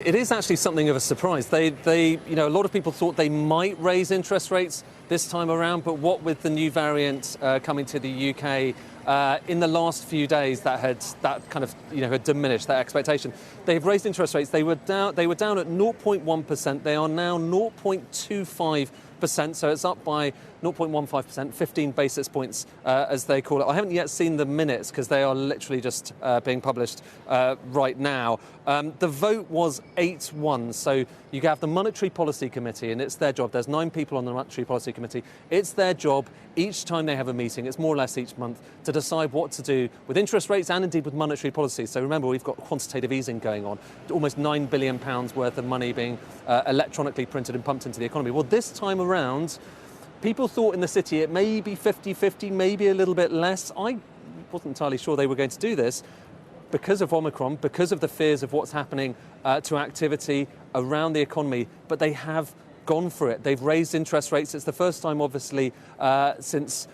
It is actually something of a surprise. A lot of people thought they might raise interest rates this time around, but what with the new variant coming to the UK in the last few days, that had diminished that expectation. They've raised interest rates. They were down at 0.1%. They are now 0.25%. So it's up by 0.15%, 15 basis points, as they call it. I haven't yet seen the minutes because they are literally just being published right now. The vote was 8-1. So you have the Monetary Policy Committee, and it's their job. There's 9 people on the Monetary Policy Committee. It's their job each time they have a meeting, it's more or less each month, to decide what to do with interest rates and indeed with monetary policy. So remember, we've got quantitative easing going on, almost £9 billion worth of money being electronically printed and pumped into the economy. Well, this time around, people thought in the city it may be 50-50, maybe a little bit less. I wasn't entirely sure they were going to do this because of Omicron, because of the fears of what's happening to activity around the economy, but they have gone for it. They've raised interest rates. It's the first time, obviously, since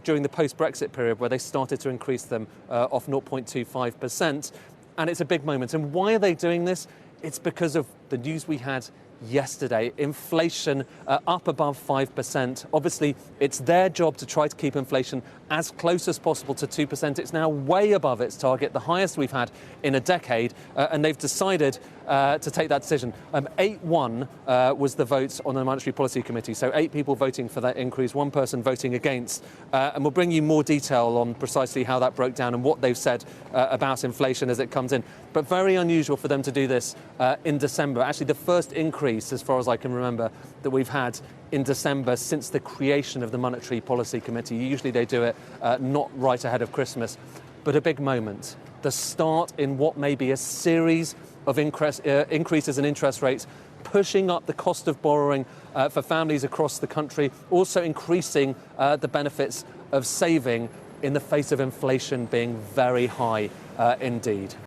during the post-Brexit period where they started to increase them off 0.25%. And it's a big moment. And why are they doing this? It's because of the news we had yesterday. Inflation up above 5%. Obviously, it's their job to try to keep inflation as close as possible to 2%. It's now way above its target, the highest we've had in a decade, and they've decided to take that decision. 8-1 was the vote on the Monetary Policy Committee, so 8 people voting for that increase, 1 person voting against, and we'll bring you more detail on precisely how that broke down and what they've said about inflation as it comes in. But very unusual for them to do this in December. Actually, the first increase, as far as I can remember, that we've had in December since the creation of the Monetary Policy Committee. Usually they do it not right ahead of Christmas, but a big moment. The start in what may be a series of increases in interest rates, pushing up the cost of borrowing for families across the country, also increasing the benefits of saving in the face of inflation being very high indeed.